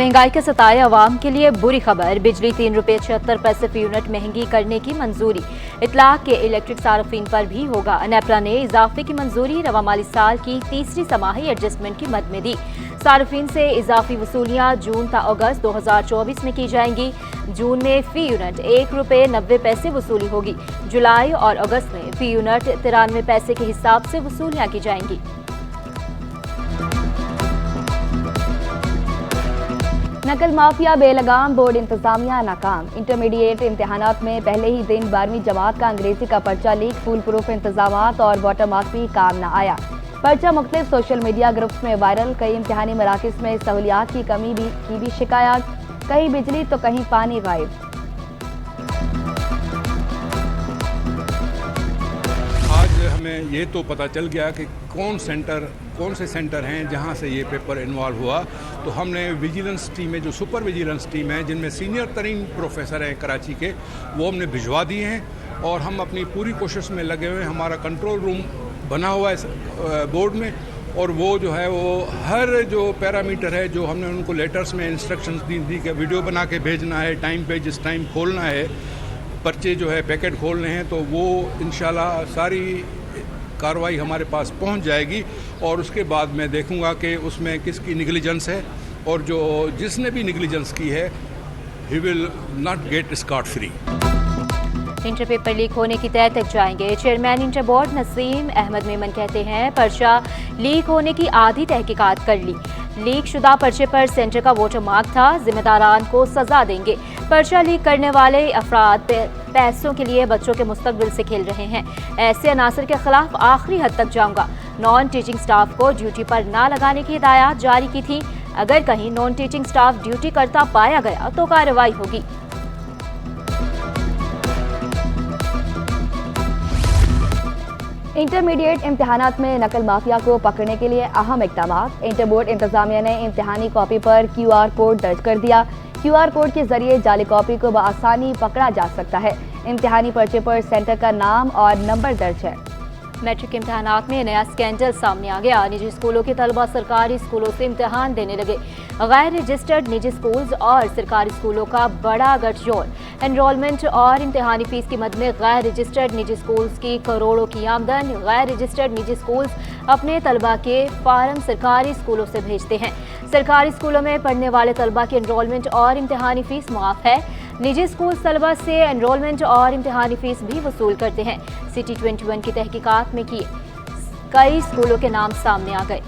महंगाई के सताए अवाम के लिए बुरी खबर। बिजली 3 रुपये 76 पैसे फी यूनिट महंगी करने की मंजूरी। इतलाक के इलेक्ट्रिक सार्फिन पर भी होगा। नेपरा ने इजाफे की मंजूरी रवा माली साल की तीसरी समाही एडजस्टमेंट की मद में दी। सार्फिन से इजाफी वसूलियाँ जून ता अगस्त 2024 में की जाएंगी। जून में फी यूनिट 1 रुपये 90 पैसे वसूली होगी। जुलाई और अगस्त में फी यूनिट 93 पैसे के हिसाब से वसूलियाँ की जाएंगी। नकल माफिया बेलगाम, बोर्ड इंतजामिया नाकाम। इंटरमीडिएट इम्तिहानात में पहले ही दिन 12वीं जमात का अंग्रेजी का पर्चा लीक, फूल प्रूफ इंतजामात और वाटरमार्क भी काम न आया। पर्चा मुख्तलिफ सोशल मीडिया ग्रुप्स में वायरल। कई इम्तिहानी मराकिज में सहूलियात की कमी की भी शिकायत। कहीं बिजली तो कहीं पानी गायब। आज हमें ये तो पता चल गया कि कौन से सेंटर हैं जहां से ये पेपर इन्वॉल्व हुआ। तो हमने विजिलेंस टीम में, जो सुपर विजिलेंस टीम है, जिनमें सीनियर तरीन प्रोफेसर हैं कराची के, वो हमने भिजवा दिए हैं और हम अपनी पूरी कोशिश में लगे हुए हैं। हमारा कंट्रोल रूम बना हुआ है बोर्ड में, और वो जो है वो हर जो पैरामीटर है, जो हमने उनको लेटर्स में इंस्ट्रक्शंस दी कि वीडियो बना के भेजना है, टाइम पे जिस टाइम खोलना है, पर्चे जो है पैकेट खोलने हैं, तो वो इंशाल्लाह सारी कार्रवाई हमारे पास पहुंच जाएगी। और उसके बाद मैं देखूंगा कि उसमें किसकी निगलिजेंस है, और जिसने भी निगलिजेंस की है, he will not get scot free. Inter paper leak होने की तय तक जाएंगे। Chairman inter board Naseem Ahmed Memon कहते हैं, पर्चा लीक होने की आधी तहकीकात कर ली। लीक शुदा पर्चे पर सेंटर का वोटर मार्क था। जिम्मेदारान को सजा देंगे। पर्चा लीक करने वाले अफराद पैसों के लिए बच्चों के मुस्तकबिल से खेल रहे हैं। ऐसे अनासर के खिलाफ आखिरी हद तक जाऊंगा। नॉन टीचिंग स्टाफ को ड्यूटी पर ना लगाने की हिदायत जारी की थी। अगर कहीं नॉन टीचिंग स्टाफ ड्यूटी करता पाया गया तो कार्रवाई होगी। इंटरमीडिएट इम्तिहानात में नकल माफिया को पकड़ने के लिए अहम इक़दाम। इंटर बोर्ड इंतजामिया ने इम्तिहानी कॉपी पर QR कोड दर्ज कर दिया। QR कोड के जरिए जाली कॉपी को बआसानी पकड़ा जा सकता है। इम्तिहानी पर्चे पर सेंटर का नाम और नंबर दर्ज है। मैट्रिक इम्तिहानात में नया स्कैंडल सामने आ गया। निजी स्कूलों के तलबा सरकारी स्कूलों से इम्तिहान देने लगे। गैर रजिस्टर्ड निजी स्कूल्स और सरकारी स्कूलों का बड़ा गठजोड़। एनरोलमेंट और इम्तिहानी फीस की मद में गैर रजिस्टर्ड निजी स्कूल्स की करोड़ों की आमदन। गैर रजिस्टर्ड निजी स्कूल्स अपने तलबा के फार्म सरकारी स्कूलों से भेजते हैं। सरकारी स्कूलों में पढ़ने वाले तलबा की एनरोलमेंट और इम्तिहानी फीस मुआफ है। निजी स्कूल तलबा से एनरोलमेंट और इम्तिहानी फीस भी वसूल करते हैं। सिटी 21 की तहकीकात में किए कई स्कूलों के नाम सामने आ गए।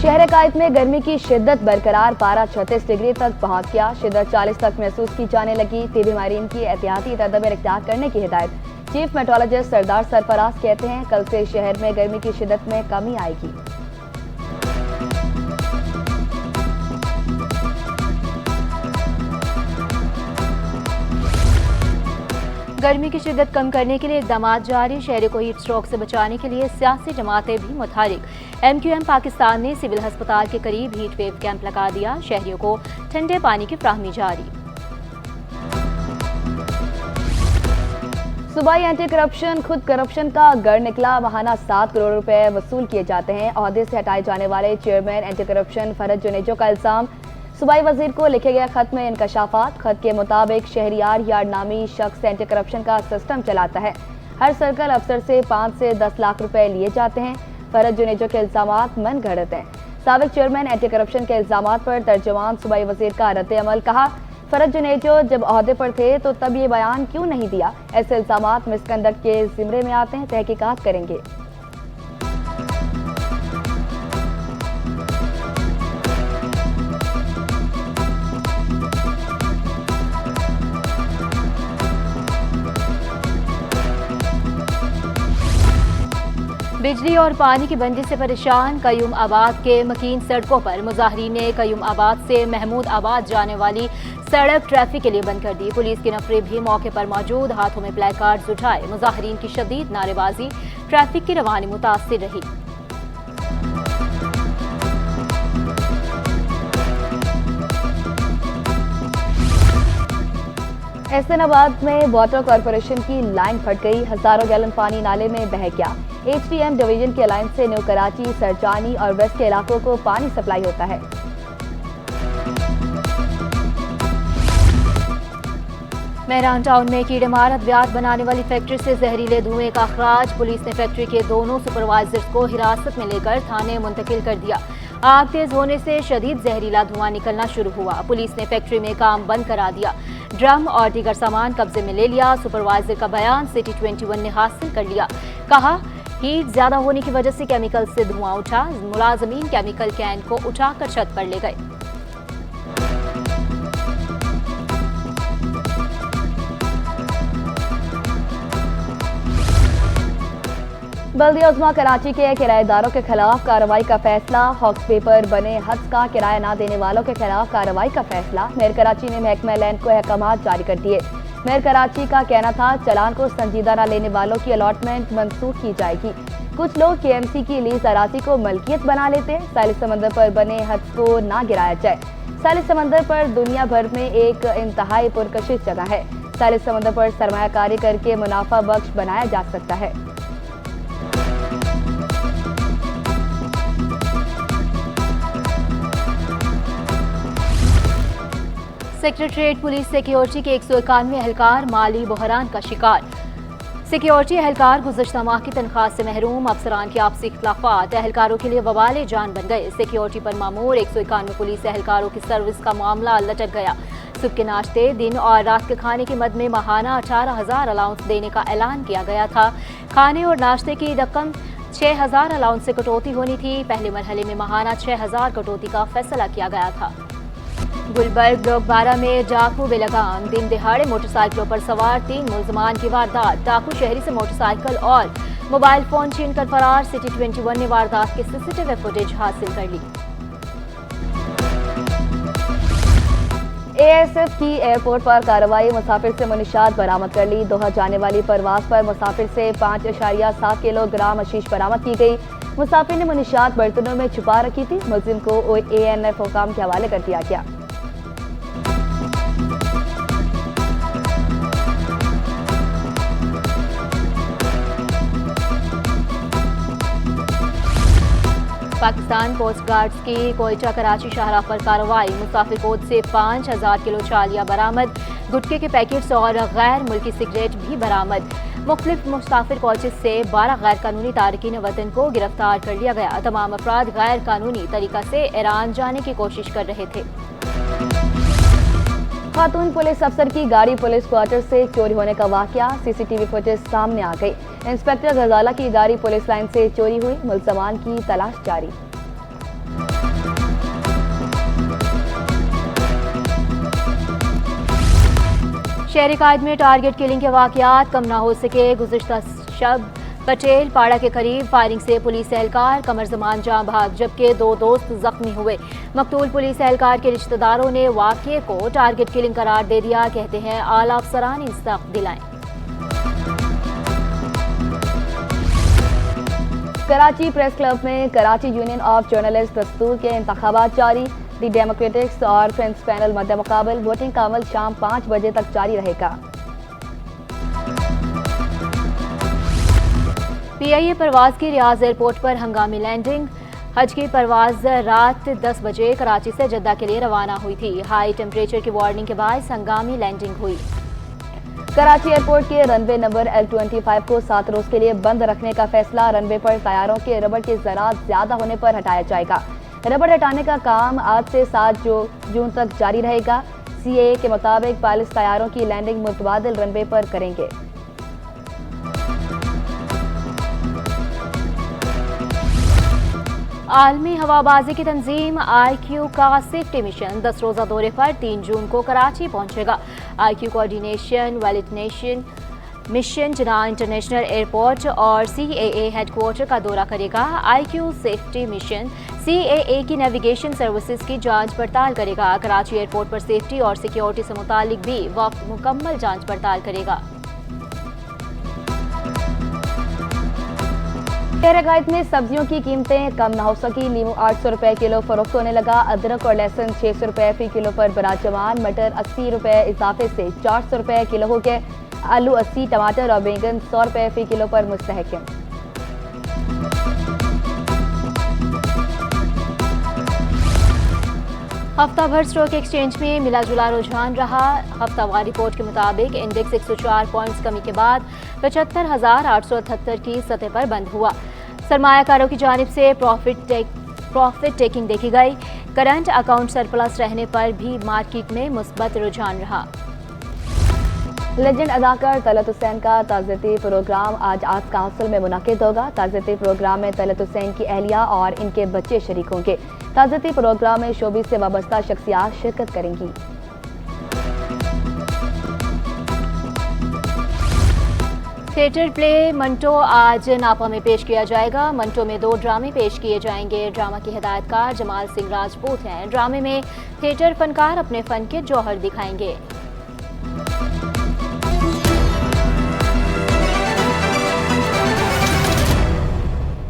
शहर कायद में गर्मी की शिद्दत बरकरार। पारा 36 डिग्री तक पहुंच गया। शिद्दत 40 तक महसूस की जाने लगी। टीबी मारीन की एहतियाती तदबीर इख्तियार करने की हिदायत। चीफ मेट्रोलॉजिस्ट सरदार सरफराज कहते हैं, कल से शहर में गर्मी की शिद्दत में कमी आएगी। गर्मी की शिद्दत कम करने के लिए इक़दाम जारी। शहर को हीट स्ट्रोक से बचाने के लिए सियासी जमातें भी मुतहरिक। MQM पाकिस्तान ने सिविल अस्पताल के करीब हीट वेव कैंप लगा दिया। शहरियों को ठंडे पानी की फ्राहमी जारी। सूबाई एंटी करप्शन खुद करप्शन का गढ़ निकला। माहाना 7 करोड़ रुपए वसूल किए जाते हैं। ओहदे से हटाए जाने वाले चेयरमैन एंटी करप्शन फरज जुनेजो का इल्जाम। सूबाई वजीर को लिखे गए खत में इंकशाफात। खत के मुताबिक शहरियार यार्ड नामी शख्स एंटी करप्शन का सिस्टम चलाता है। हर सर्कल अफसर से 5 से 10 लाख रुपए लिए जाते हैं। फरज जुनेजो के इल्जामात मन गढ़त हैं। साबिक चेयरमैन एंटी करप्शन के इल्जामात पर तर्जुमान सूबाई वजीर का रद्द अमल। कहा, फरज जुनेजो जब ओहदे पर थे तो तब ये बयान क्यों नहीं दिया। ऐसे इल्जामात मिसकंडक्ट के जिम्मे में आते हैं। तहकीकात करेंगे। बिजली और पानी की बंदी से परेशान कयूम आबाद के मकीन सड़कों पर मुजाहरीन ने कयूम आबाद से महमूद आबाद जाने वाली सड़क ट्रैफिक के लिए बंद कर दी। पुलिस के नफरे भी मौके पर मौजूद। हाथों में प्ले कार्ड्स उठाए। मुजाहरीन की शदीद नारेबाजी ट्रैफिक की रवानी मुतासिर रही। एहसनाबाद में वाटर कॉरपोरेशन की लाइन फट गई, हजारों गैलन पानी नाले में बह गया। HTM डिवीजन के लाइन से न्यू कराची, सरजानी और वेस्ट के इलाकों को पानी सप्लाई होता है। मेहरान टाउन में कीड़े मार अद्वियात बनाने वाली फैक्ट्री से जहरीले धुएं का अखराज। पुलिस ने फैक्ट्री के दोनों सुपरवाइजर्स को हिरासत में लेकर थाने मुंतकिल कर दिया। आग तेज होने से शदीद जहरीला धुआं निकलना शुरू हुआ। पुलिस ने फैक्ट्री में काम बंद करा दिया, ड्रम और दीगर सामान कब्जे में ले लिया। सुपरवाइजर का बयान सिटी 21 ने हासिल कर लिया। कहा, हीट ज्यादा होने की वजह से केमिकल से धुआं उठा। मुलाजमीन केमिकल कैन को उठाकर छत पर ले गए। बल्दिया उस्मा कराची के किराएदारों के खिलाफ कार्रवाई का फैसला। हॉक्स पेपर बने हज का किराया न देने वालों के खिलाफ कार्रवाई का फैसला। मेयर कराची ने महकमा लैंड को अहकामात जारी कर दिए। मेयर कराची का कहना था, चलान को संजीदा न लेने वालों की अलॉटमेंट मंसूख की जाएगी। कुछ लोग KMC की लीज अराजी को मलकियत बना लेते। साहिल समंदर पर बने हज को ना गिराया जाए। साहिल समंदर पर दुनिया भर में एक इंतहाई पुरकशिश जगह है। साहिल समंदर पर सरमायाकारी करके मुनाफा बख्श बनाया जा सकता है। सेक्रेटरीट पुलिस सिक्योरिटी के 191 एहलकार माली बहरान का शिकार। सिक्योरिटी एहलकार गुज़श्ता माह की तनख्वाह से महरूम। अफसरान के आपसी इख्तिलाफात एहलकारों के लिए वबाल जान बन गए। सिक्योरिटी पर मामूर 191 पुलिस एहलकारों की सर्विस का मामला लटक गया। सुबह के नाश्ते, दिन और रात के खाने की मद में माहाना 18,000 अलाउंस देने का ऐलान किया गया था। खाने और नाश्ते की रकम 6,000 अलाउंस से कटौती होनी थी। पहले मरहले में माहाना 6,000 कटौती का फैसला किया गया था। गुलबर्ग डोगबारा में डाकू बेलगाम। दिन दिहाड़े मोटरसाइकिलों पर सवार 3 मुलजमान की वारदात। डाकू शहरी से मोटरसाइकिल और मोबाइल फोन छीनकर फरार। सिटी 21 ने वारदात की CCTV फुटेज हासिल कर ली। ASF की एयरपोर्ट पर कार्रवाई। मुसाफिर से मुनिशात बरामद कर ली। दोहा जाने वाली परवाज पर मुसाफिर से 5.7 किलोग्राम हशीश बरामद की गई। मुसाफिर ने मुनिशात बर्तनों में छुपा रखी थी। मुलजिम को ANF हुकाम के हवाले कर दिया गया। पाकिस्तान कोस्ट गार्ड्स की कोयटा कराची शाहराह पर कार्रवाई। मुसाफिर कोच से 5,000 किलो चालिया बरामद। गुटखे के पैकेट्स और गैर मुल्की सिगरेट भी बरामद। मुख्तलिफ मुसाफिर कोचेस से 12 गैर कानूनी तारकीन वतन को गिरफ्तार कर लिया गया। तमाम अफराद गैर कानूनी तरीका से ईरान जाने की कोशिश कर रहे थे। खातून पुलिस अफसर की गाड़ी पुलिस क्वार्टर से चोरी होने का वाकया। CCTV फुटेज सामने आ गई। इंस्पेक्टर गजाला की गाड़ी पुलिस लाइन से चोरी हुई। मुलजमान की तलाश जारी। शहरी कायद में टारगेट किलिंग के वाकयात कम ना हो सके। गुज़िश्ता शब पटेल पाड़ा के करीब फायरिंग से पुलिस एहलकार कमर जमान जाँ भाग, जबकि 2 दोस्त जख्मी हुए। मकतूल पुलिस एहलकार के रिश्तेदारों ने वाकये को टारगेट किलिंग करार दे दिया। कहते हैं आला अफसरान इंसाफ दिलाएं। कराची प्रेस क्लब में कराची यूनियन ऑफ जर्नलिस्ट दस्तूर के इंतखाबात जारी। दी डेमोक्रेटिक्स और फ्रेंड्स पैनल मद्दे मुकाबल। वोटिंग का अमल शाम 5 बजे तक जारी रहेगा। PIA परवाज की रियाज एयरपोर्ट पर हंगामी लैंडिंग। हज की परवाज रात 10 बजे कराची से जद्दा के लिए रवाना हुई थी। हाई टेम्परेचर की वार्निंग के बाद हंगामी लैंडिंग हुई। कराची एयरपोर्ट के रनवे नंबर L25 को 7 रोज के लिए बंद रखने का फैसला। रनवे पर तैयारों के रबड़ के ज़रात ज्यादा होने पर हटाया जाएगा। रबड़ हटाने का काम आज से 7 जून तक जारी रहेगा। CAA के मुताबिक पायलट तैयारों की लैंडिंग मुतबादिल रनवे पर करेंगे। आलमी हवाबाजी की तंजीम IQ का सेफ्टी मिशन 10 रोजा दौरे पर 3 जून को कराची पहुंचेगा। IQ कोऑर्डिनेशन वैलिडेशन मिशन जिना इंटरनेशनल एयरपोर्ट और CAA हेडक्वार्टर का दौरा करेगा। IQ सेफ्टी मिशन CAA की नेविगेशन सर्विसेज की जांच पड़ताल करेगा। कराची एयरपोर्ट पर सेफ्टी और सिक्योरिटी से मुतालिक भी वक्त मुकम्मल जांच पड़ताल करेगा। रगायत में सब्जियों की कीमतें कम न हो सकी। नींबू 800 रुपए किलो फरोख्त होने लगा। अदरक और लहसुन 600 रुपए फी किलो पर बराजमान। मटर 80 रुपए इजाफे से 400 रुपए किलो हो गए। आलू 80, टमाटर और बैंगन 100 रुपए फी किलो पर मुस्तहकम। हफ्ता भर स्टॉक एक्सचेंज में मिला जुला रुझान रहा। हफ्तावार रिपोर्ट के मुताबिक इंडेक्स 104 पॉइंट्स कमी के बाद 75,878 की सतह पर बंद हुआ। सरमायाकारों की जानिब से प्रॉफिट टेकिंग देखी गई। करंट अकाउंट सरप्लस रहने पर भी मार्केट में मुस्बत रुझान रहा। लेजेंड अदाकार तलत हुसैन का ताज़ियती प्रोग्राम आज आर्ट्स काउंसिल में मुनक़िद होगा। ताज़ियती प्रोग्राम में तलत हुसैन की अहलिया और इनके बच्चे शरीक होंगे। ताज़ियती प्रोग्राम में शोबिस से वाबस्ता शख्सियात शिरकत करेंगी। थिएटर प्ले मंटो आज नापा में पेश किया जाएगा। मंटो में 2 ड्रामे पेश किए जाएंगे। ड्रामा के हिदायतकार जमाल सिंह राजपूत हैं। ड्रामे में थिएटर फनकार अपने फन के जौहर दिखाएंगे।